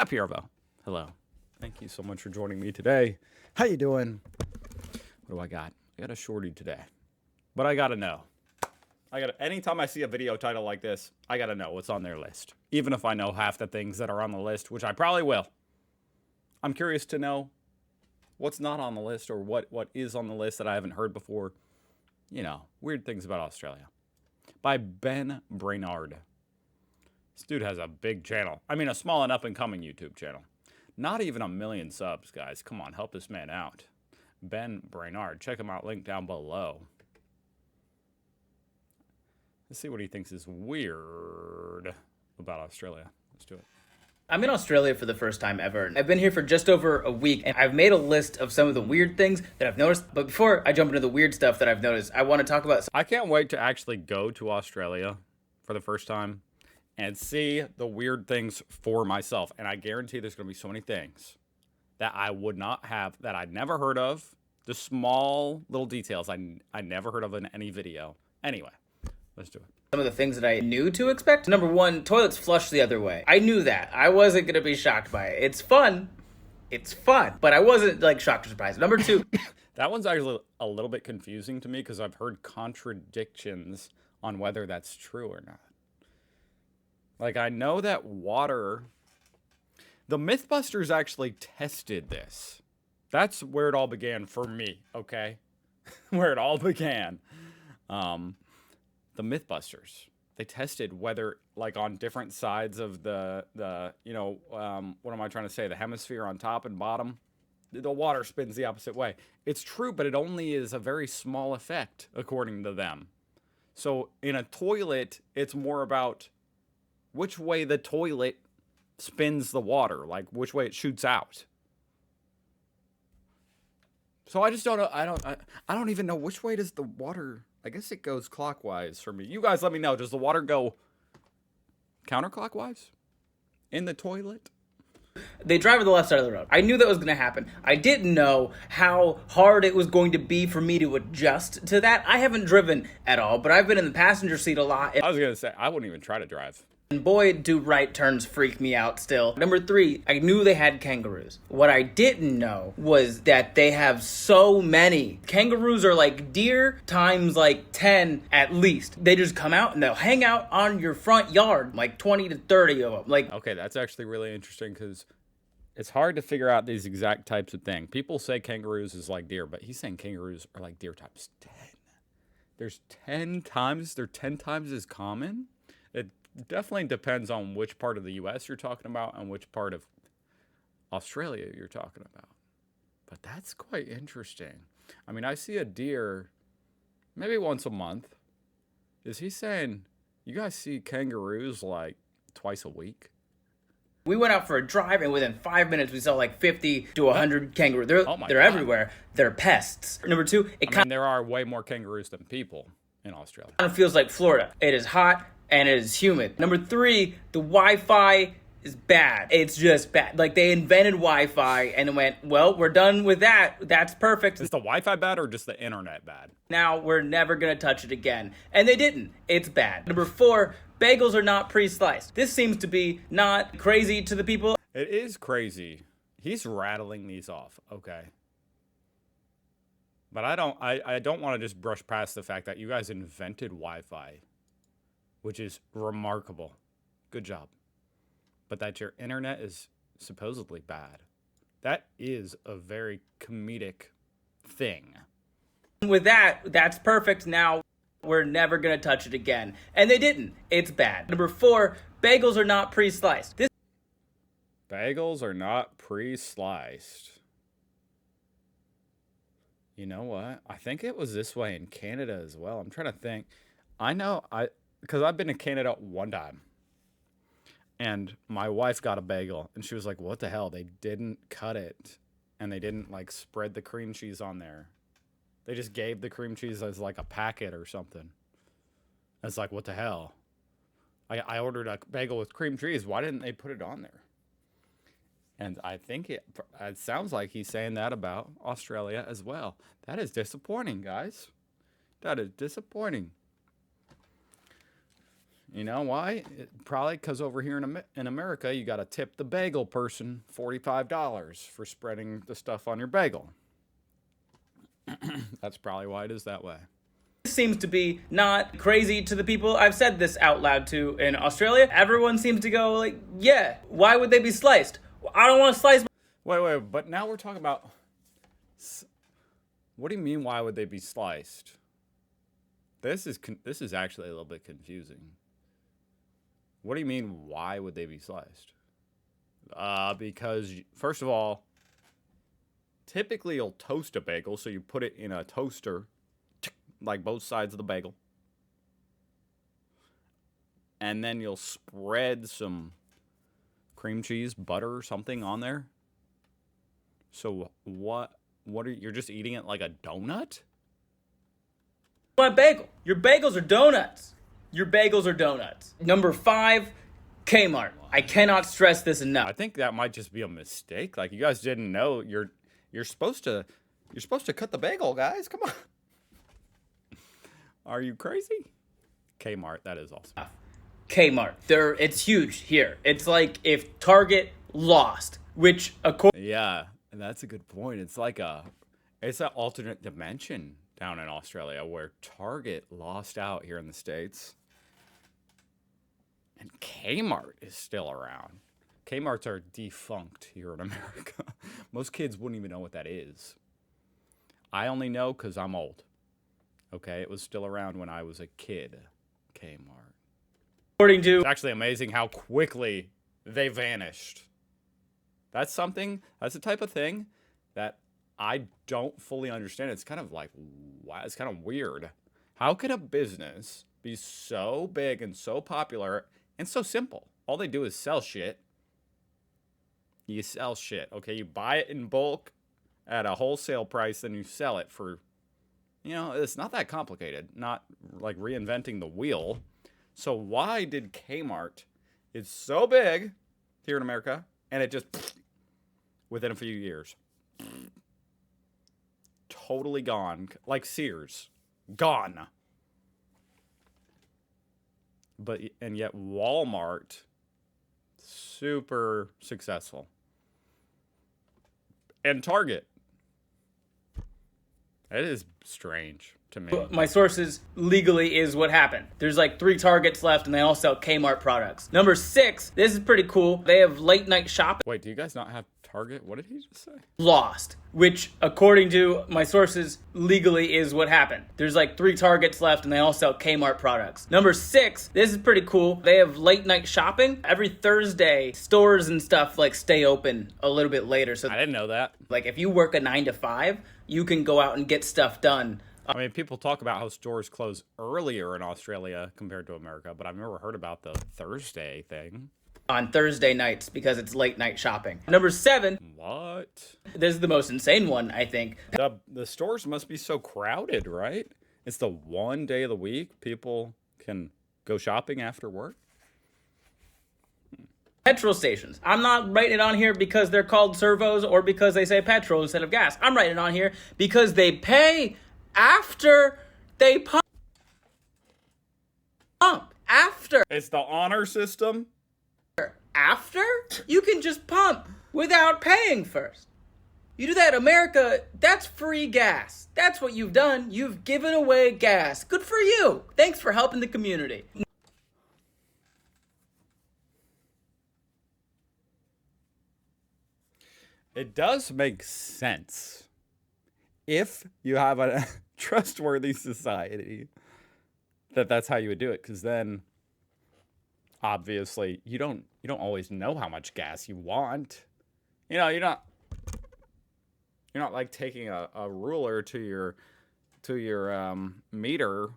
Piervo. Hello. Thank you so much for joining me today. How you doing? What do I got? I got a shorty today. But I gotta know. Anytime I see a video title like this, I gotta know what's on their list. Even if I know half the things that are on the list, which I probably will. I'm curious to know what's not on the list or what is on the list that I haven't heard before. You know, weird things about Australia. By Ben Brainard. This dude has a big channel. I mean, a small and up-and-coming YouTube channel. Not even 1 million subs, guys. Come on, help this man out. Ben Brainard. Check him out, link down below. Let's see what he thinks is weird about Australia. Let's do it. I'm in Australia for the first time ever. I've been here for just over a week, and I've made a list of some of the weird things that I've noticed. But before I jump into the weird stuff that I've noticed, I want to talk about... I can't wait to actually go to Australia for the first time and see the weird things for myself. And I guarantee there's going to be so many things that I would not have, that I'd never heard of. The small little details I never heard of in any video. Anyway, let's do it. Some of the things that I knew to expect. Number one, toilets flush the other way. I knew that. I wasn't going to be shocked by it. It's fun. It's fun. But I wasn't like shocked or surprised. Number two. That one's actually a little bit confusing to me because I've heard contradictions on whether that's true or not. Like, I know that water... The Mythbusters actually tested this. That's where it all began for me, okay? Where it all began. The Mythbusters. They tested whether, like, on different sides of the what am I trying to say? The hemisphere on top and bottom. The water spins the opposite way. It's true, but it only is a very small effect, according to them. So, in a toilet, it's more about which way the toilet spins the water, like which way it shoots out. So I just don't know. I don't even know which way does the water. I guess it goes clockwise for me. You guys, let me know. Does the water go counterclockwise in the toilet? They drive on the left side of the road. I knew that was going to happen. I didn't know how hard it was going to be for me to adjust to that. I haven't driven at all, but I've been in the passenger seat a lot. I was going to say, I wouldn't even try to drive. And boy, do right turns freak me out still. Number three, I knew they had kangaroos. What I didn't know was that they have so many. Kangaroos are like deer times like 10 at least. They just come out and they'll hang out on your front yard, like 20 to 30 of them. Like, okay, that's actually really interesting because it's hard to figure out these exact types of things. People say kangaroos is like deer, but he's saying kangaroos are like deer times 10. There's 10 times, they're 10 times as common. It definitely depends on which part of the U.S. you're talking about and which part of Australia you're talking about. But that's quite interesting. I mean, I see a deer maybe once a month. Is he saying you guys see kangaroos like twice a week? We went out for a drive, and within 5 minutes, we saw like 50 to 100 kangaroos. They're God. everywhere. They're pests. Number two, there are way more kangaroos than people in Australia. Kind of feels like Florida. It is hot and it is humid. Number three, the Wi-Fi is bad. It's just bad. Like, they invented Wi-Fi and went, well, we're done with that. That's perfect. Is the Wi-Fi bad or just the internet bad? Now we're never going to touch it again. And they didn't. It's bad. Number four, bagels are not pre-sliced. This seems to be not crazy to the people. It is crazy. He's rattling these off. Okay. But I don't want to just brush past the fact that you guys invented Wi-Fi, which is remarkable. Good job. But that your internet is supposedly bad. That is a very comedic thing. With that, that's perfect. Now we're never going to touch it again. And they didn't. It's bad. Number four, bagels are not pre-sliced. Bagels are not pre-sliced. You know what? I think it was this way in Canada as well. I'm trying to think. Because I've been to Canada one time. And my wife got a bagel. And she was like, what the hell? They didn't cut it. And they didn't, like, spread the cream cheese on there. They just gave the cream cheese as, like, a packet or something. It's like, what the hell? I ordered a bagel with cream cheese. Why didn't they put it on there? And I think it sounds like he's saying that about Australia as well. That is disappointing, guys. That is disappointing. You know why? Probably because over here in America, you got to tip the bagel person $45 for spreading the stuff on your bagel. That's probably why it is that way. Seems to be not crazy to the people I've said this out loud to in Australia. Everyone seems to go like, yeah, why would they be sliced? I don't want to slice. Wait, but now we're talking about... What do you mean, why would they be sliced? This is actually a little bit confusing. What do you mean, why would they be sliced? Because, first of all, typically you'll toast a bagel, so you put it in a toaster, like both sides of the bagel. And then you'll spread some cream cheese, butter, or something on there. So what are you're just eating it like a donut? My bagel. Your bagels are donuts. Your bagels are donuts. Number 5, Kmart. I cannot stress this enough. I think that might just be a mistake. Like, you guys didn't know you're supposed to cut the bagel, guys. Come on. Are you crazy? Kmart, that is awesome. Kmart. It's huge here. It's like if Target lost, which Yeah, and that's a good point. It's like it's an alternate dimension down in Australia where Target lost out here in the States. And Kmart is still around. Kmarts are defunct here in America. Most kids wouldn't even know what that is. I only know because I'm old. Okay, it was still around when I was a kid. Kmart. according to It's actually amazing how quickly they vanished. That's the type of thing that I don't fully understand. It's kind of like, wow, it's kind of weird. How could a business be so big and so popular and so simple? All they do is sell shit. You sell shit, okay? You buy it in bulk at a wholesale price, then you sell it for, it's not that complicated. Not like reinventing the wheel. So why did Kmart is so big here in America and it just within a few years totally gone, like Sears, gone. And yet Walmart, super successful, and Target. It is strange to me. my sources, legally is what happened. There's like 3 Targets left and they all sell Kmart products. Number 6, this is pretty cool. They have late night shopping. Wait, do you guys not have Target? What did he just say? Lost, which according to my sources, legally is what happened. There's like 3 Targets left and they all sell Kmart products. Number 6, this is pretty cool. They have late night shopping. Every Thursday, stores and stuff like stay open a little bit later. So I didn't know that. like if you work a 9 to 5, you can go out and get stuff done. I mean, people talk about how stores close earlier in Australia compared to America, but I've never heard about the Thursday thing. On Thursday nights because it's late night shopping. Number 7, What? this is the most insane one, I think. The stores must be so crowded, right? It's the one day of the week people can go shopping after work. Petrol stations. I'm not writing it on here because they're called servos or because they say petrol instead of gas. I'm writing it on here because they pay after they pump. After. It's the honor system. After? You can just pump without paying first. You do that in America, that's free gas. That's what you've done. You've given away gas. Good for you. Thanks for helping the community. It does make sense if you have a trustworthy society that's how you would do it, because then obviously you don't always know how much gas you want. You're not like taking a ruler to your meter.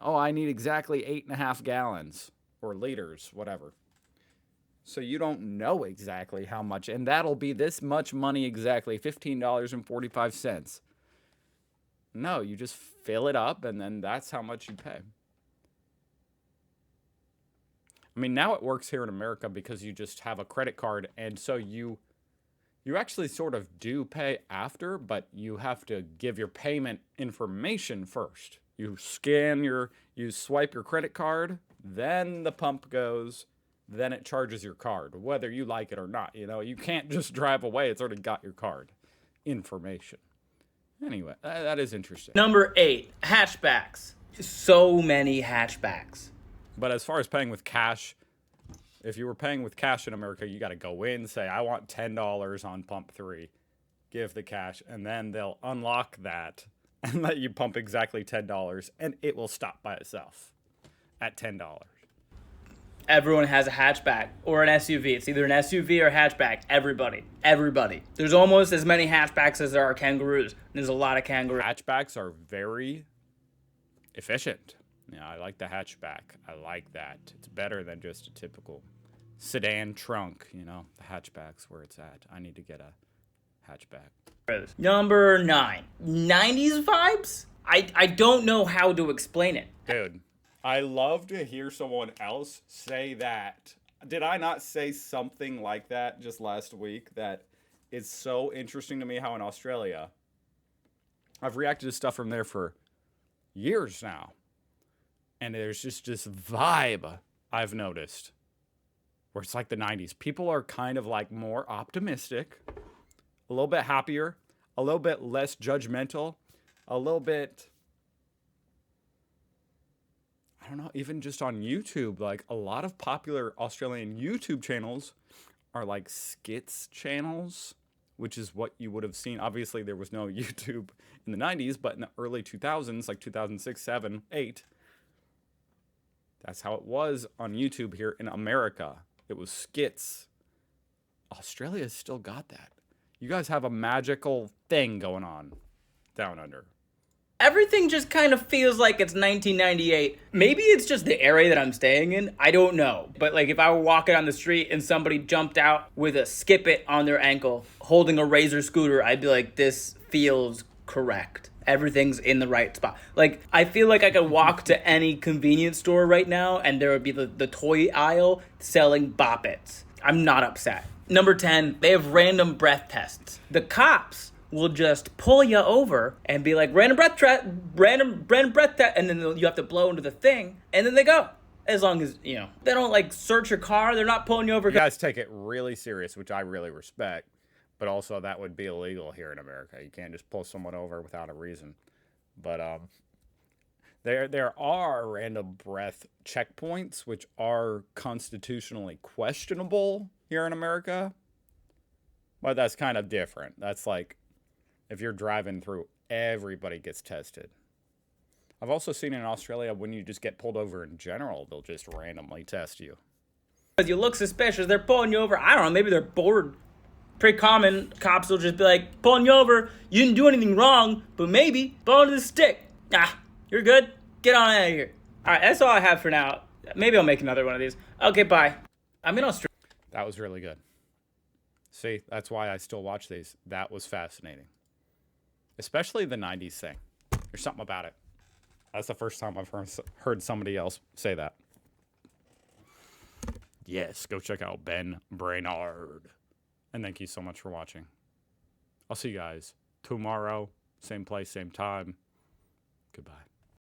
Oh, I need exactly 8.5 gallons or liters, whatever. So you don't know exactly how much, and that'll be this much money exactly, $15.45. No, you just fill it up, and then that's how much you pay. I mean, now it works here in America because you just have a credit card, and so you actually sort of do pay after, but you have to give your payment information first. You swipe your credit card then the pump goes, then it charges your card, whether you like it or not. You know, you can't just drive away. It's already got your card information. Anyway, that is interesting. Number 8, hatchbacks. So many hatchbacks. But as far as paying with cash, if you were paying with cash in America, you got to go in, say, I want $10 on pump 3, give the cash, and then they'll unlock that and let you pump exactly $10, and it will stop by itself at $10. Everyone has a hatchback or an SUV. It's either an SUV or a hatchback. Everybody. There's almost as many hatchbacks as there are kangaroos. There's a lot of kangaroos. Hatchbacks are very efficient. Yeah, I like the hatchback. I like that. It's better than just a typical sedan trunk, you know. The hatchback's where it's at. I need to get a hatchback. Number 9, 90s vibes? I don't know how to explain it. Dude, I love to hear someone else say that. Did I not say something like that just last week? That is so interesting to me how in Australia, I've reacted to stuff from there for years now. And there's just this vibe I've noticed where it's like the 90s. People are kind of like more optimistic, a little bit happier, a little bit less judgmental, a little bit, I don't know, even just on YouTube, like a lot of popular Australian YouTube channels are like skits channels, which is what you would have seen. Obviously, there was no YouTube in the 90s, but in the early 2000s, like 2006, 7, 8, that's how it was on YouTube here in America. It was skits. Australia's still got that. You guys have a magical thing going on down under. Everything just kind of feels like it's 1998. Maybe it's just the area that I'm staying in. I don't know. But like if I were walking on the street and somebody jumped out with a skip it on their ankle, holding a Razor scooter, I'd be like, this feels correct. Everything's in the right spot. Like, I feel like I could walk to any convenience store right now and there would be the toy aisle selling Bop Its. I'm not upset. Number 10, they have random breath tests. The cops will just pull you over and be like, random breath test, and then you have to blow into the thing, and then they go. As long as, you know, they don't like search your car, they're not pulling you over. You guys take it really serious, which I really respect. But also that would be illegal here in America. You can't just pull someone over without a reason. But there are random breath checkpoints, which are constitutionally questionable here in America. But that's kind of different. That's like if you're driving through, everybody gets tested. I've also seen in Australia when you just get pulled over in general, they'll just randomly test you. Because you look suspicious, they're pulling you over. I don't know, maybe they're bored. Pretty common, cops will just be like, pulling you over, you didn't do anything wrong, but maybe blow into the stick. You're good, get on out of here. All right, that's all I have for now. Maybe I'll make another one of these. Okay, bye. I'm in Australia. That was really good. See, that's why I still watch these. That was fascinating. Especially the 90s thing. There's something about it. That's the first time I've heard somebody else say that. Yes, go check out Ben Brainard. And thank you so much for watching. I'll see you guys tomorrow. Same place, same time. Goodbye.